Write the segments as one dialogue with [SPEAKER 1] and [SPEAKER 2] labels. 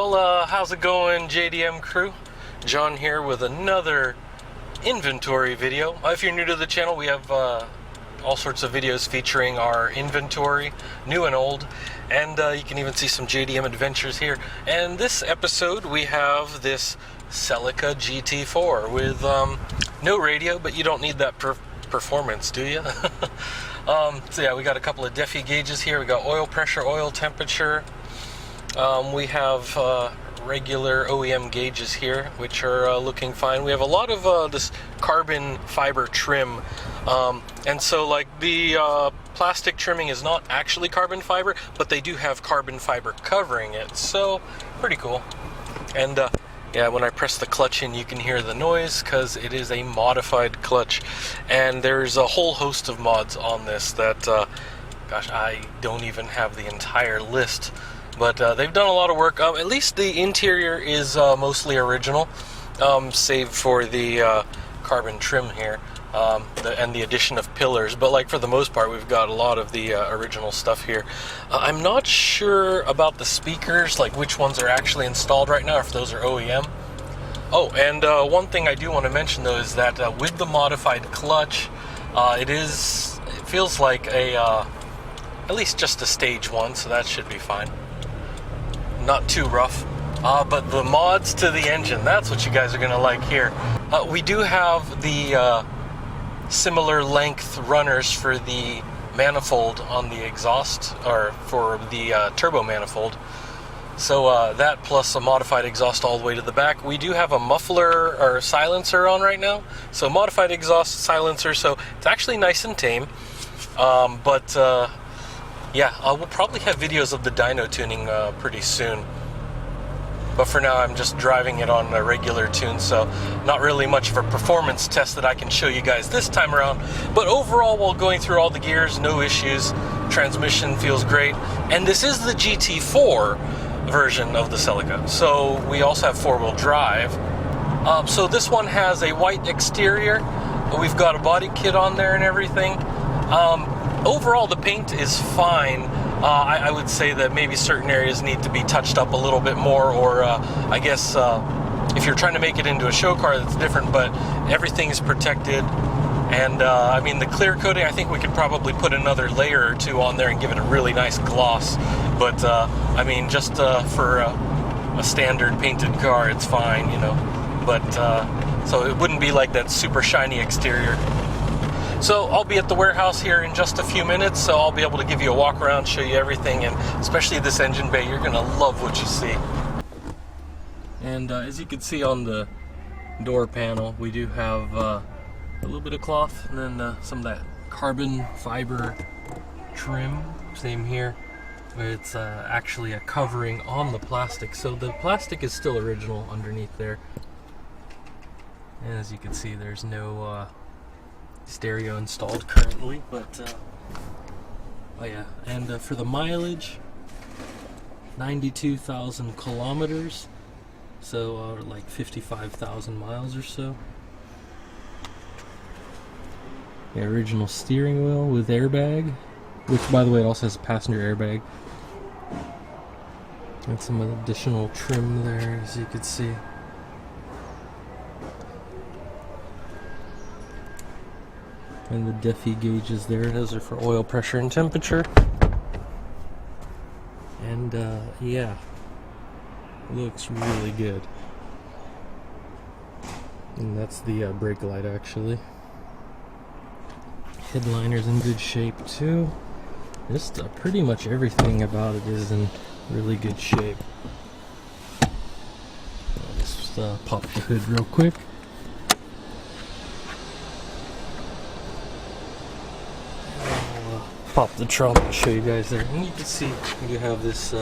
[SPEAKER 1] Well, how's it going, JDM crew? John here with another inventory video. If you're new to the channel, we have all sorts of videos featuring our inventory, new and old, and you can even see some JDM adventures here. And this episode, we have this Celica GT4 with no radio, but you don't need that performance, do you? So yeah, we got a couple of DEFI gauges here. We got oil pressure, oil temperature. We have regular OEM gauges here, which are looking fine. We have a lot of this carbon fiber trim, and so like the plastic trimming is not actually carbon fiber, but they do have carbon fiber covering it, so pretty cool. And yeah, when I press the clutch in, you can hear the noise because it is a modified clutch, and there's a whole host of mods on this that gosh, I don't even have the entire list. But they've done a lot of work. At least the interior is mostly original, save for the carbon trim here and the addition of pillars. But like for the most part, we've got a lot of the original stuff here. I'm not sure about the speakers, like which ones are actually installed right now, if those are OEM. Oh, and one thing I do want to mention though is that with the modified clutch, it feels like a at least just a stage one, so that should be fine. Not too rough, but the mods to the engine, that's what you guys are gonna like here. We do have the similar length runners for the manifold on the exhaust, or for the turbo manifold. So that plus a modified exhaust all the way to the back. We do have a muffler or silencer on right now, so modified exhaust silencer, so it's actually nice and tame. Yeah, we'll probably have videos of the dyno tuning pretty soon. But for now, I'm just driving it on a regular tune, so not really much of a performance test that I can show you guys this time around. But overall, while going through all the gears, no issues. Transmission feels great. And this is the GT4 version of the Celica. So we also have four-wheel drive. So this one has a white exterior. We've got a body kit on there and everything. Overall, the paint is fine. I would say that maybe certain areas need to be touched up a little bit more, or I guess if you're trying to make it into a show car, that's different, but everything is protected. And I mean, the clear coating, I think we could probably put another layer or two on there and give it a really nice gloss. But I mean, just for a standard painted car, it's fine, you know. But so it wouldn't be like that super shiny exterior. So I'll be at the warehouse here in just a few minutes, so I'll be able to give you a walk around, show you everything, and especially this engine bay, you're gonna love what you see. And as you can see on the door panel, we do have a little bit of cloth, and then some of that carbon fiber trim. Same here, where it's actually a covering on the plastic, so the plastic is still original underneath there. And as you can see, there's no stereo installed currently, but oh yeah, and for the mileage, 92,000 kilometers, so like 55,000 miles or so. The original steering wheel with airbag, which by the way it also has a passenger airbag, and some additional trim there, as you can see. And the DEFI gauges there, those are for oil pressure and temperature. And yeah, looks really good. And that's the brake light actually. Headliner's in good shape too. Just pretty much everything about it is in really good shape. I'll just pop the hood real quick. Pop the trunk and show you guys there, and you can see we do have this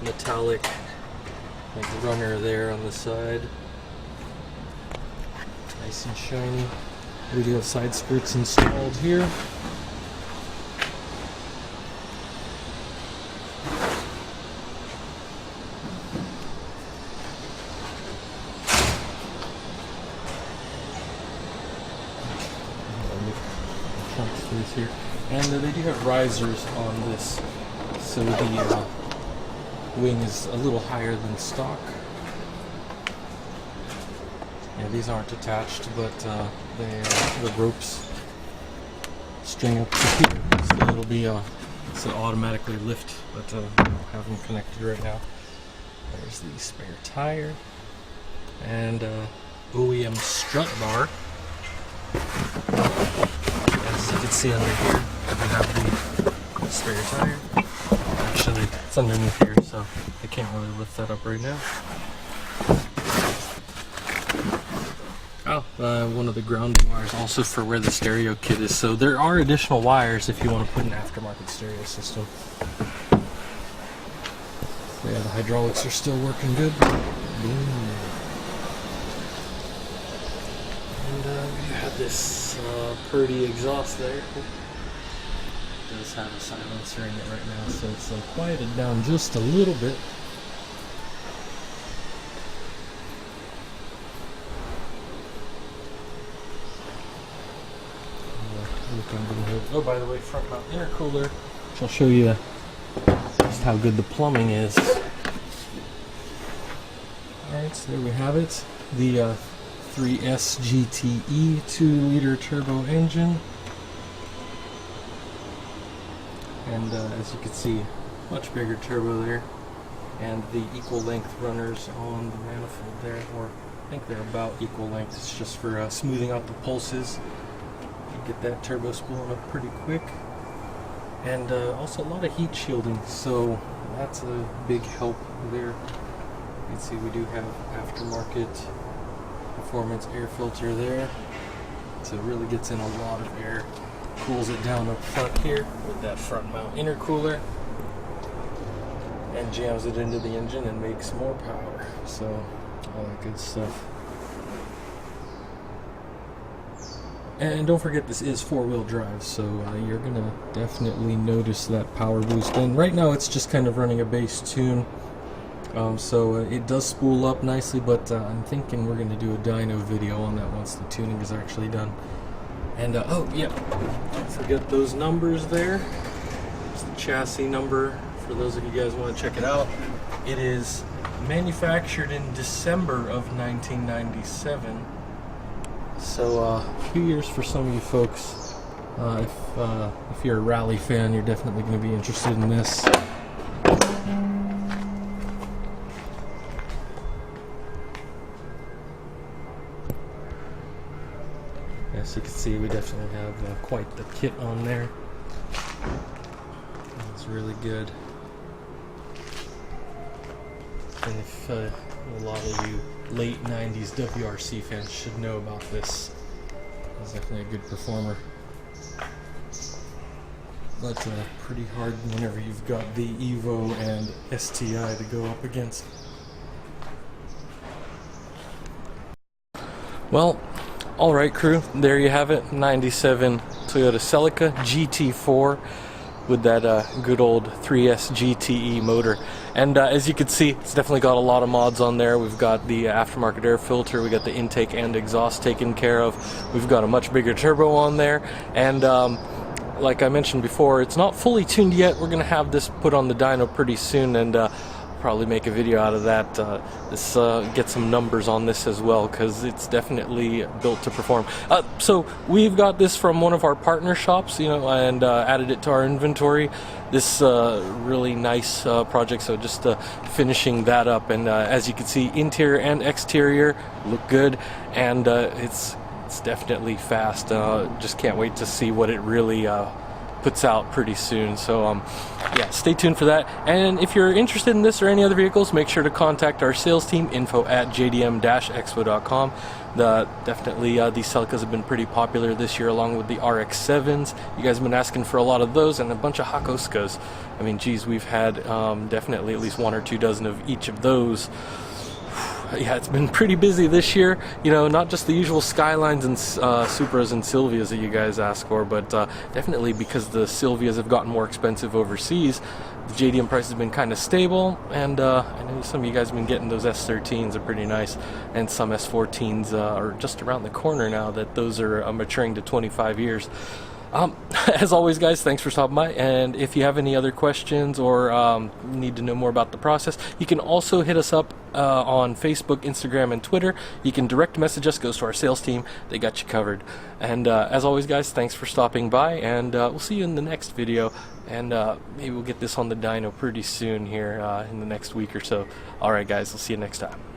[SPEAKER 1] metallic like runner there on the side, nice and shiny. We do have side skirts installed here. Here. And they do have risers on this, so the wing is a little higher than stock. Yeah, these aren't attached, but the ropes string up to here, so it'll be so automatically lift, but I don't have them connected right now. There's the spare tire and OEM strut bar. As you can see under here, we have the spare tire. Actually, it's underneath here, so I can't really lift that up right now. One of the grounding wires also for where the stereo kit is. So there are additional wires if you want to put an aftermarket stereo system. Yeah, the hydraulics are still working good. Boom. And we have this Purdy exhaust there. It does have a silencer in it right now, so it's quieted down just a little bit. Oh, by the way, front mount intercooler, which I'll show you just how good the plumbing is. Alright, so there we have it. The 3S GTE 2-liter turbo engine. And as you can see, much bigger turbo there. And the equal length runners on the manifold there, or I think they're about equal length. It's just for smoothing out the pulses. Get that turbo spooling up pretty quick, and also a lot of heat shielding, so that's a big help there. You can see we do have aftermarket performance air filter there, so it really gets in a lot of air, cools it down up front here with that front mount intercooler, and jams it into the engine and makes more power. So all that good stuff. And don't forget, this is 4-wheel drive, so you're going to definitely notice that power boost. And right now it's just kind of running a bass tune, so it does spool up nicely, but I'm thinking we're going to do a dyno video on that once the tuning is actually done. And oh yeah, don't forget those numbers there. It's the chassis number for those of you guys want to check it out. It is manufactured in December of 1997. So a few years for some of you folks. If you're a rally fan, you're definitely going to be interested in this. As you can see, we definitely have quite the kit on there. It's really good. And if a lot of you late 90s WRC fans should know about this. It's definitely a good performer. But pretty hard whenever you've got the Evo and STI to go up against. Well, alright crew, there you have it. 97 Toyota Celica GT4 with that good old 3S GTE motor. And as you can see, it's definitely got a lot of mods on there. We've got the aftermarket air filter, we got the intake and exhaust taken care of. We've got a much bigger turbo on there, and like I mentioned before, it's not fully tuned yet. We're gonna have this put on the dyno pretty soon, and probably make a video out of that. Get some numbers on this as well, because it's definitely built to perform. So we've got this from one of our partner shops, you know, and added it to our inventory. This really nice project, so just finishing that up, and as you can see, interior and exterior look good, and it's definitely fast. Just can't wait to see what it really puts out pretty soon. So yeah, stay tuned for that. And if you're interested in this or any other vehicles, make sure to contact our sales team, info@jdm-expo.com. Definitely these Celicas have been pretty popular this year, along with the RX-7s. You guys have been asking for a lot of those, and a bunch of Hakkoskas. I mean, geez, we've had definitely at least 1 or 2 dozen of each of those. Yeah, it's been pretty busy this year. You know, not just the usual Skylines and Supras and Silvias that you guys ask for, but definitely because the Silvias have gotten more expensive overseas, the JDM price has been kind of stable, and I know some of you guys have been getting those S13s are pretty nice, and some S14s are just around the corner now that those are maturing to 25 years. As always, guys, thanks for stopping by. And if you have any other questions or need to know more about the process, you can also hit us up on Facebook, Instagram, and Twitter. You can direct message us, goes to our sales team. They got you covered. And as always, guys, thanks for stopping by, and we'll see you in the next video. And maybe we'll get this on the dyno pretty soon here in the next week or so. All right, guys, we'll see you next time.